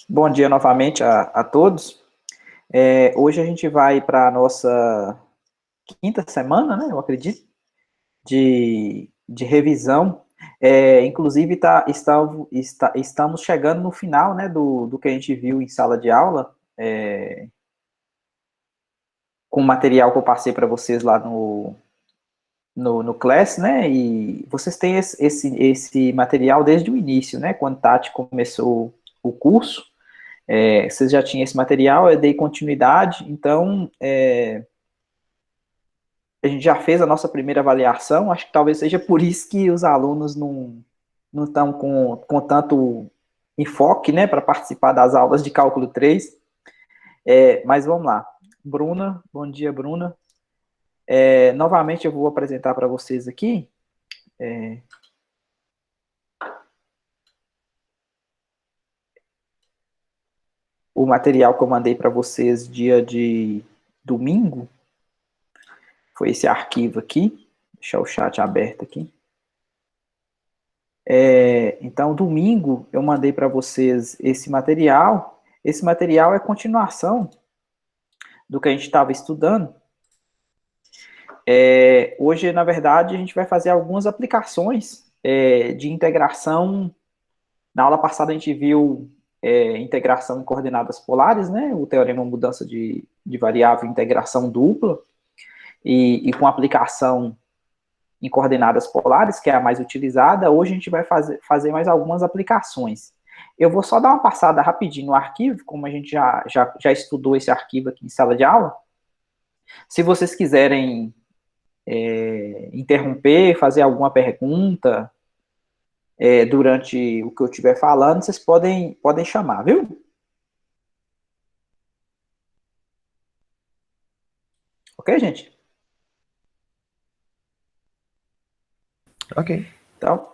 Bom dia novamente a todos. Hoje a gente vai para a nossa quinta semana, né? Eu acredito, de revisão. Inclusive, estamos chegando no final, né, do que a gente viu em sala de aula, com o material que eu passei para vocês lá no Class, né? E vocês têm esse material desde o início, né? Quando Tati começou o curso. Vocês já tinham esse material, eu dei continuidade, então a gente já fez a nossa primeira avaliação, acho que talvez seja por isso que os alunos não estão com tanto enfoque, né, para participar das aulas de cálculo 3. Mas vamos lá. Bruna, bom dia, Bruna. Novamente eu vou apresentar para vocês aqui o material que eu mandei para vocês dia de domingo, foi esse arquivo aqui, vou deixar o chat aberto aqui. Então, domingo, eu mandei para vocês esse material. Esse material é continuação do que a gente estava estudando. Hoje, na verdade, a gente vai fazer algumas aplicações de integração. Na aula passada, a gente viu integração em coordenadas polares, né? O teorema mudança de variável, integração dupla, e com aplicação em coordenadas polares, que é a mais utilizada. Hoje a gente vai fazer mais algumas aplicações. Eu vou só dar uma passada rapidinho no arquivo, como a gente já estudou esse arquivo aqui em sala de aula. Se vocês quiserem interromper, fazer alguma pergunta durante o que eu estiver falando, vocês podem chamar, viu? Ok, gente? Ok. Então,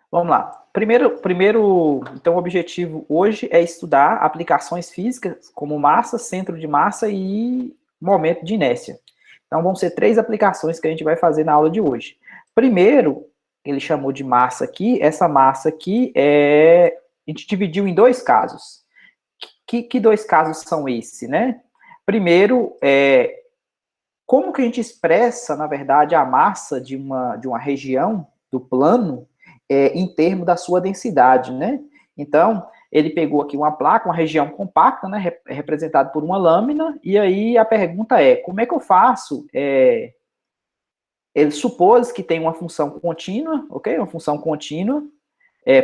vamos lá. Primeiro, então, o objetivo hoje é estudar aplicações físicas como massa, centro de massa e momento de inércia. Então, vão ser 3 aplicações que a gente vai fazer na aula de hoje. Primeiro, ele chamou de massa aqui. Essa massa aqui a gente dividiu em 2 casos. Que 2 casos são esses, né? Primeiro, como que a gente expressa, na verdade, a massa de uma região do plano em termos da sua densidade, né? Então, ele pegou aqui uma placa, uma região compacta, né, representada por uma lâmina, e aí a pergunta é, como é que eu faço? Ele supôs que tem uma função contínua, ok? Uma função contínua,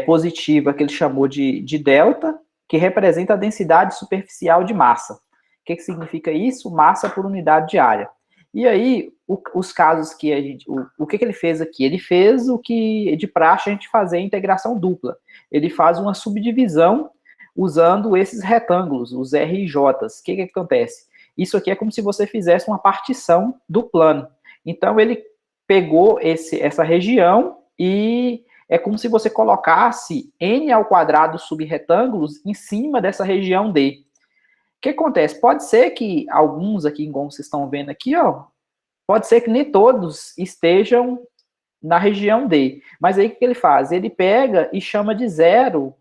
positiva, que ele chamou de delta, que representa a densidade superficial de massa. O que significa isso? Massa por unidade de área. E aí, os casos que a gente... O que ele fez aqui? Ele fez o que de praxe a gente fazer integração dupla. Ele faz uma subdivisão usando esses retângulos, os RJs. O que acontece? Isso aqui é como se você fizesse uma partição do plano. Então, ele pegou essa região e é como se você colocasse n ao quadrado subretângulos em cima dessa região D. O que acontece? Pode ser que alguns aqui, como vocês estão vendo aqui, ó, pode ser que nem todos estejam na região D. Mas aí o que ele faz? Ele pega e chama de zero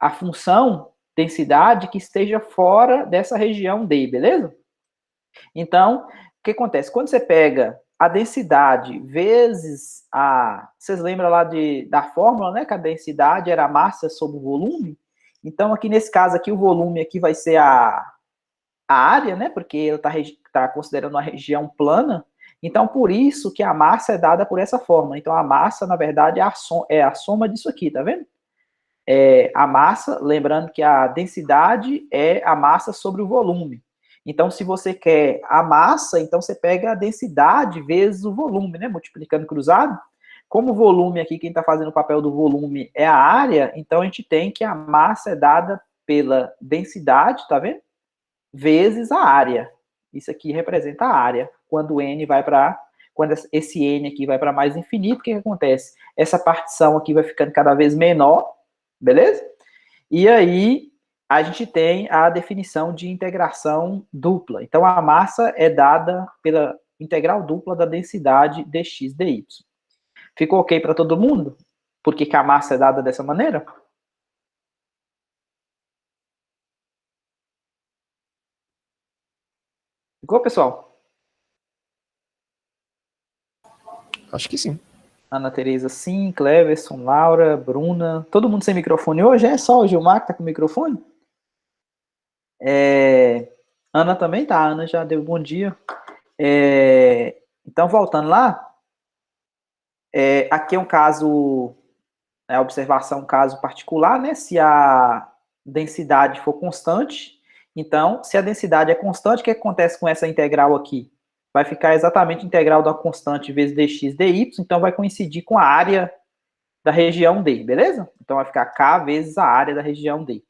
a função densidade que esteja fora dessa região D, beleza? Então, o que acontece? Quando você pega a densidade vezes a... Vocês lembram lá da fórmula, né? Que a densidade era a massa sobre o volume? Então, aqui nesse caso aqui, o volume aqui vai ser a área, né? Porque ele está considerando uma região plana. Então, por isso que a massa é dada por essa forma. Então, a massa, na verdade, é a soma disso aqui, tá vendo? A massa, lembrando que a densidade é a massa sobre o volume. Então, se você quer a massa, então você pega a densidade vezes o volume, né? Multiplicando cruzado. Como o volume aqui, quem está fazendo o papel do volume é a área, então a gente tem que a massa é dada pela densidade, tá vendo? Vezes a área. Isso aqui representa a área. Quando n vai para... Quando esse n aqui vai para mais infinito, o que acontece? Essa partição aqui vai ficando cada vez menor, beleza? E aí, a gente tem a definição de integração dupla. Então, a massa é dada pela integral dupla da densidade dx dy. Ficou ok para todo mundo? Por que a massa é dada dessa maneira? Ficou, pessoal? Acho que sim. Ana Tereza, sim. Cleverson, Laura, Bruna. Todo mundo sem microfone hoje? É só o Gilmar que tá com microfone? Ana também tá. Ana já deu bom dia. Então, voltando lá. Aqui é um caso, a observação, um caso particular, né? Se a densidade for constante, então, se a densidade é constante, o que acontece com essa integral aqui? Vai ficar exatamente a integral da constante vezes dx dy, então vai coincidir com a área da região D, beleza? Então vai ficar K vezes a área da região D.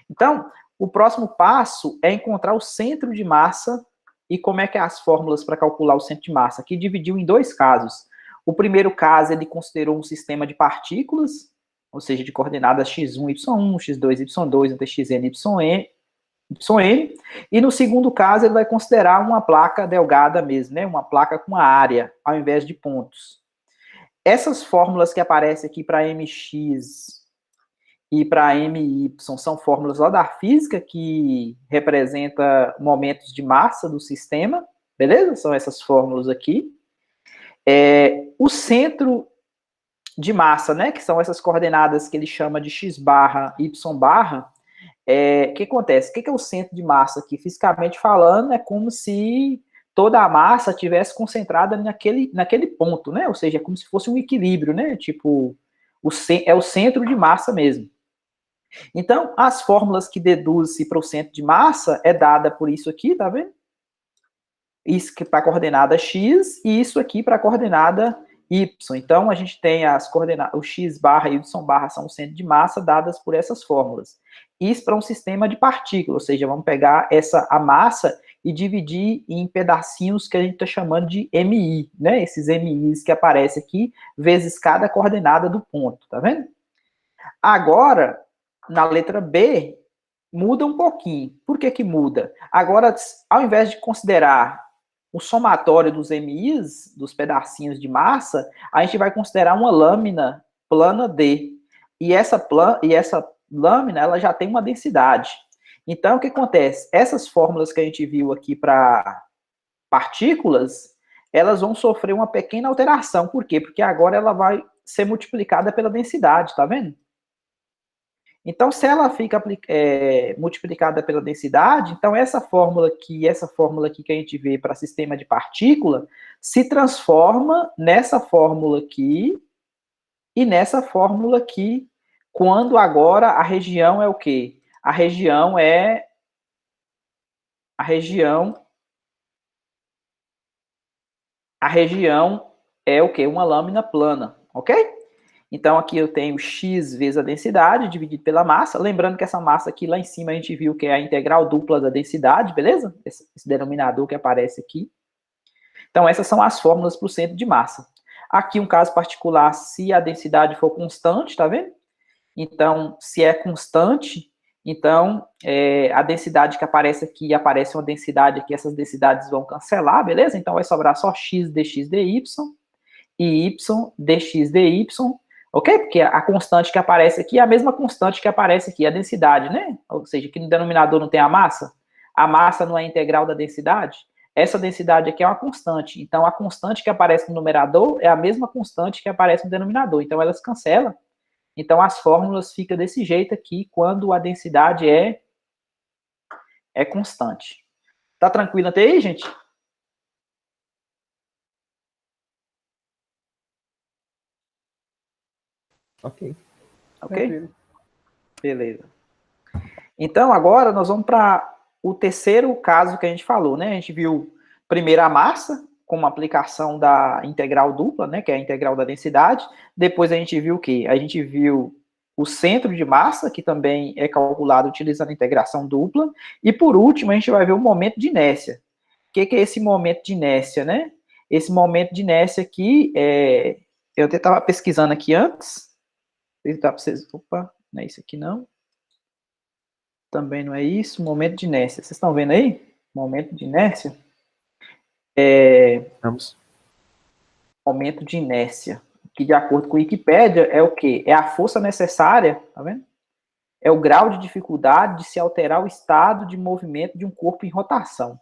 Então, o próximo passo é encontrar o centro de massa e como é que é as fórmulas para calcular o centro de massa. Aqui dividiu em dois casos. O primeiro caso, ele considerou um sistema de partículas, ou seja, de coordenadas x1, y1, x2, y2, até xn, yn. E no segundo caso, ele vai considerar uma placa delgada mesmo, né? Uma placa com área, ao invés de pontos. Essas fórmulas que aparecem aqui para mx e para my são fórmulas lá da física que representa momentos de massa do sistema, beleza? São essas fórmulas aqui. O centro de massa, né, que são essas coordenadas que ele chama de x barra, y barra, o que acontece? O que é o centro de massa aqui? Fisicamente falando, é como se toda a massa tivesse concentrada naquele ponto, né? Ou seja, é como se fosse um equilíbrio, né? Tipo, é o centro de massa mesmo. Então, as fórmulas que deduzem para o centro de massa é dada por isso aqui, tá vendo? Isso que para a coordenada x e isso aqui para a coordenada y. Então, a gente tem as coordenadas, o x barra e o y barra são o centro de massa dadas por essas fórmulas. Isso para um sistema de partículas, ou seja, vamos pegar a massa e dividir em pedacinhos que a gente está chamando de MI, né? Esses MIs que aparecem aqui, vezes cada coordenada do ponto, tá vendo? Agora, na letra B, muda um pouquinho. Por que que muda? Agora, ao invés de considerar o somatório dos MIs, dos pedacinhos de massa, a gente vai considerar uma lâmina plana D. E essa lâmina, ela já tem uma densidade. Então, o que acontece? Essas fórmulas que a gente viu aqui para partículas, elas vão sofrer uma pequena alteração. Por quê? Porque agora ela vai ser multiplicada pela densidade, tá vendo? Então, se ela fica multiplicada pela densidade, então essa fórmula aqui que a gente vê para sistema de partícula, se transforma nessa fórmula aqui e nessa fórmula aqui, quando agora a região é o quê? A região é o quê? Uma lâmina plana, ok? Então, aqui eu tenho x vezes a densidade, dividido pela massa. Lembrando que essa massa aqui, lá em cima, a gente viu que é a integral dupla da densidade, beleza? Esse denominador que aparece aqui. Então, essas são as fórmulas para o centro de massa. Aqui, um caso particular, se a densidade for constante, tá vendo? Então, se é constante, então, a densidade que aparece aqui, aparece uma densidade aqui, essas densidades vão cancelar, beleza? Então, vai sobrar só x dx dy e y dx dy, ok? Porque a constante que aparece aqui é a mesma constante que aparece aqui, a densidade, né? Ou seja, aqui no denominador não tem a massa não é integral da densidade, essa densidade aqui é uma constante, então a constante que aparece no numerador é a mesma constante que aparece no denominador, então elas cancelam, então as fórmulas ficam desse jeito aqui, quando a densidade é constante. Tá tranquilo até aí, gente? Ok. Ok? Beleza. Então, agora nós vamos para o terceiro caso que a gente falou, né? A gente viu primeiro a massa, como aplicação da integral dupla, né? Que é a integral da densidade. Depois a gente viu o quê? A gente viu o centro de massa, que também é calculado utilizando a integração dupla. E por último, a gente vai ver o momento de inércia. O que é esse momento de inércia, né? Esse momento de inércia aqui, eu até estava pesquisando aqui antes. Opa, não é isso aqui não. Também não é isso. Momento de inércia. Vocês estão vendo aí? Momento de inércia. Vamos. Momento de inércia. Que, de acordo com a Wikipédia, é o quê? É a força necessária, tá vendo? É o grau de dificuldade de se alterar o estado de movimento de um corpo em rotação.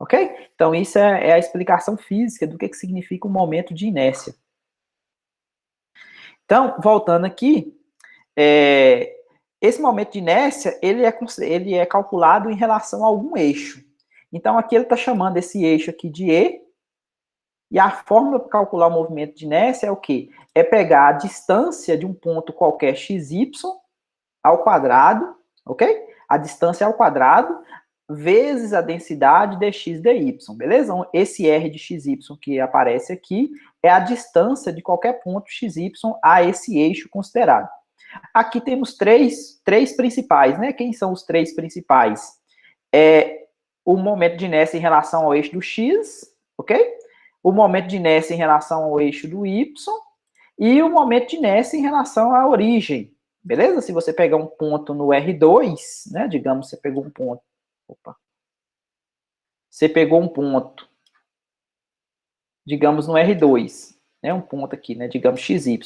Ok? Então, isso é a explicação física do que significa um momento de inércia. Então, voltando aqui, esse momento de inércia, ele é calculado em relação a algum eixo. Então, aqui ele está chamando esse eixo aqui de E, e a fórmula para calcular o movimento de inércia é o quê? É pegar a distância de um ponto qualquer xy ao quadrado, ok? A distância ao quadrado, vezes a densidade dx dy, beleza? Então, esse r de xy que aparece aqui é a distância de qualquer ponto xy a esse eixo considerado. Aqui temos três principais, né? Quem são os três principais? O momento de inércia em relação ao eixo do x, ok? O momento de inércia em relação ao eixo do y e o momento de inércia em relação à origem, beleza? Se você pegar um ponto no R2, né? Digamos, você pegou um ponto. Opa. Você pegou um ponto, digamos, no R2, né? Um ponto aqui, né? Digamos, XY.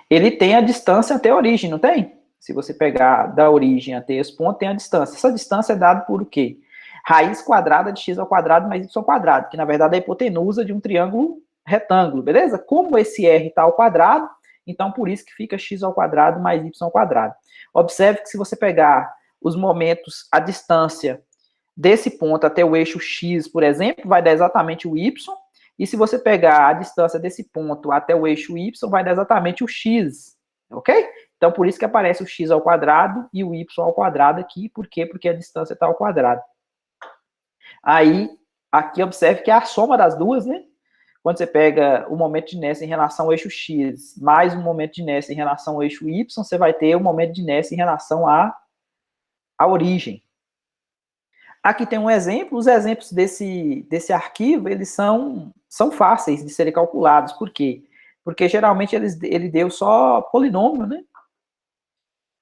Ele tem a distância até a origem, não tem? Se você pegar da origem até esse ponto, tem a distância. Essa distância é dada por o quê? Raiz quadrada de x ao quadrado mais y ao quadrado, que na verdade é a hipotenusa de um triângulo retângulo, beleza? Como esse r está ao quadrado, então por isso que fica x ao quadrado mais y ao quadrado. Observe que se você pegar os momentos, a distância desse ponto até o eixo x, por exemplo, vai dar exatamente o y, e se você pegar a distância desse ponto até o eixo y, vai dar exatamente o x, ok? Então, por isso que aparece o x ao quadrado e o y ao quadrado aqui. Por quê? Porque a distância está ao quadrado. Aí, aqui observe que é a soma das duas, né? Quando você pega o momento de inércia em relação ao eixo x, mais um momento de inércia em relação ao eixo y, você vai ter o momento de inércia em relação à origem. Aqui tem um exemplo. Os exemplos desse arquivo, eles são fáceis de serem calculados. Por quê? Porque geralmente ele deu só polinômio, né?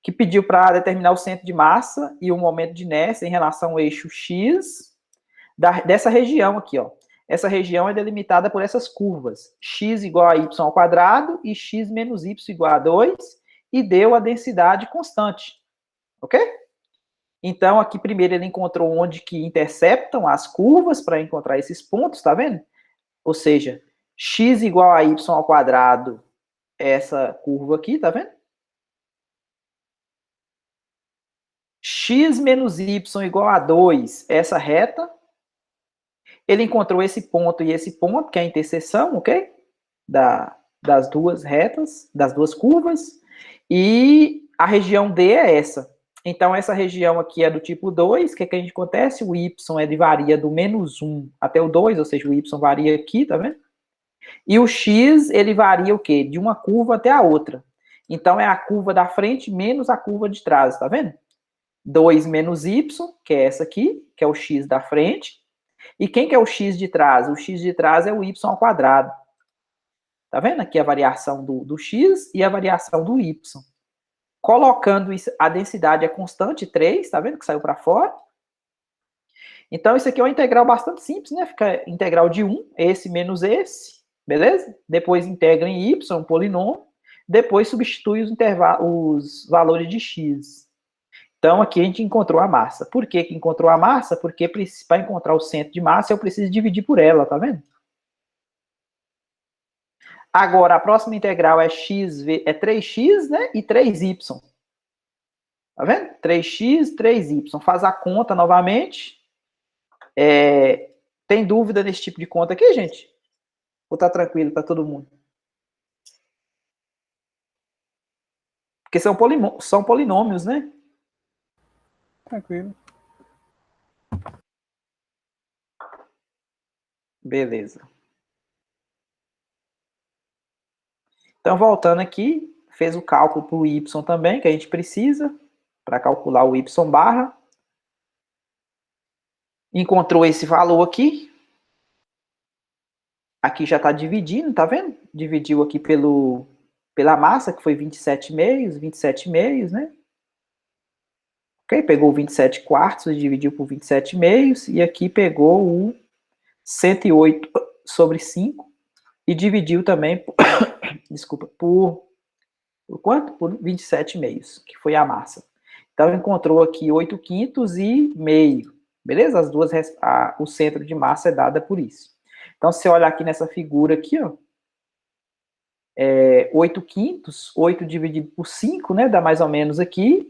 Que pediu para determinar o centro de massa e o momento de inércia em relação ao eixo x dessa região aqui, ó. Essa região é delimitada por essas curvas, x igual a y ao quadrado e x menos y igual a 2, e deu a densidade constante, ok? Então, aqui primeiro ele encontrou onde que interceptam as curvas para encontrar esses pontos, tá vendo? Ou seja, x igual a y ao quadrado, essa curva aqui, tá vendo? X menos y igual a 2, essa reta. Ele encontrou esse ponto e esse ponto, que é a interseção, ok? Das duas retas, das duas curvas. E a região D é essa. Então, essa região aqui é do tipo 2. O que a gente acontece? O y varia do menos 1 até o 2, ou seja, o y varia aqui, tá vendo? E o x, ele varia o quê? De uma curva até a outra. Então, é a curva da frente menos a curva de trás, tá vendo? 2 menos y, que é essa aqui, que é o x da frente. E quem que é o x de trás? O x de trás é o y ao quadrado. Tá vendo aqui a variação do x e a variação do y. Colocando isso, a densidade é constante, 3, tá vendo que saiu para fora? Então, isso aqui é uma integral bastante simples, né? Fica integral de 1, esse menos esse, beleza? Depois integra em y, um polinômio. Depois substitui os valores de x. Então, aqui a gente encontrou a massa. Por que encontrou a massa? Porque para encontrar o centro de massa, eu preciso dividir por ela, tá vendo? Agora, a próxima integral é 3x, né? E 3y. Tá vendo? 3x, 3y. Faz a conta novamente. Tem dúvida nesse tipo de conta aqui, gente? Ou tá tranquilo para todo mundo? Porque são polinômios, né? Tranquilo. Beleza. Então, voltando aqui, fez o cálculo para o y também, que a gente precisa, para calcular o y barra. Encontrou esse valor aqui. Aqui já está dividindo, tá vendo? Dividiu aqui pela massa, que foi 27,5, né? Ok? Pegou 27 quartos e dividiu por 27,5, e aqui pegou o 108 sobre 5 e dividiu também, desculpa, por quanto? Por 27,5, que foi a massa. Então, encontrou aqui 8 quintos e meio. Beleza? As duas, o centro de massa é dada por isso. Então, se você olhar aqui nessa figura aqui, ó, 8 quintos, 8 dividido por 5, né, dá mais ou menos aqui,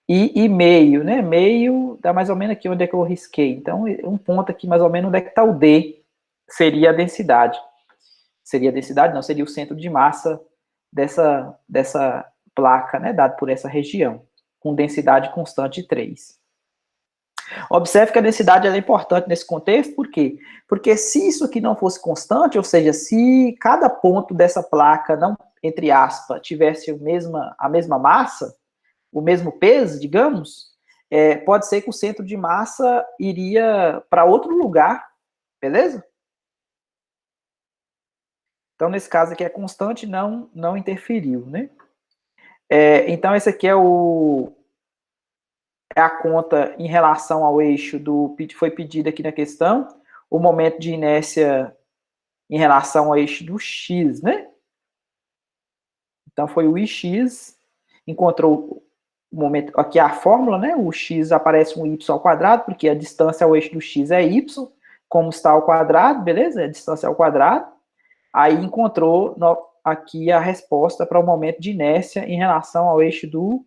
e meio, né, meio dá mais ou menos aqui onde é que eu risquei. Então, um ponto aqui mais ou menos onde é que está o D, seria a densidade. Seria a densidade? Não, seria o centro de massa dessa placa, né, dado por essa região, com densidade constante de 3. Observe que a densidade é importante nesse contexto, por quê? Porque se isso aqui não fosse constante, ou seja, se cada ponto dessa placa, não, entre aspas, tivesse a mesma massa, o mesmo peso, digamos, pode ser que o centro de massa iria para outro lugar, beleza? Então, nesse caso aqui, é constante, não interferiu, né? Então, esse aqui é a conta em relação ao eixo foi pedido aqui na questão, o momento de inércia em relação ao eixo do x, né? Então, foi o ix, encontrou o momento, aqui a fórmula, né? O x aparece um y ao quadrado, porque a distância ao eixo do x é y, como está ao quadrado, beleza? A distância ao quadrado. Aí encontrou aqui a resposta para o momento de inércia em relação ao eixo do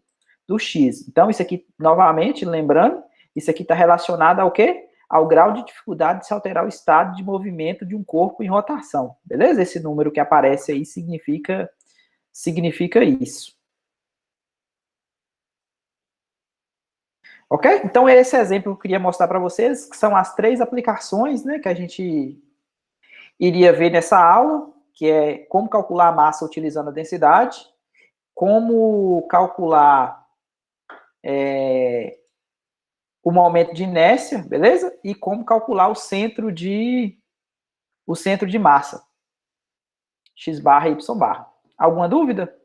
x. Então, isso aqui, novamente, lembrando, isso aqui está relacionado ao quê? Ao grau de dificuldade de se alterar o estado de movimento de um corpo em rotação, beleza? Esse número que aparece aí significa isso. Ok? Então, esse exemplo que eu queria mostrar para vocês, que são as 3 aplicações, né, que a gente iria ver nessa aula, que é como calcular a massa utilizando a densidade, como calcular o momento de inércia, beleza? E como calcular o centro de massa, x barra, y barra. Alguma dúvida?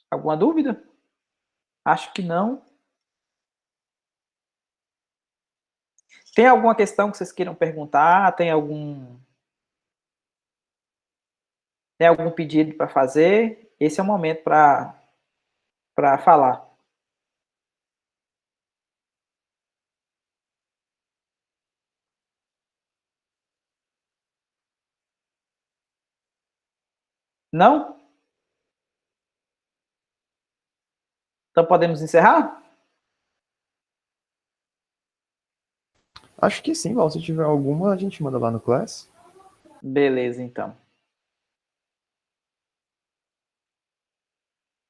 Alguma dúvida? Acho que não. Tem alguma questão que vocês queiram perguntar? Tem algum pedido para fazer? Esse é o momento para falar. Não? Então podemos encerrar? Acho que sim, Val. Se tiver alguma, a gente manda lá no Class. Beleza, então.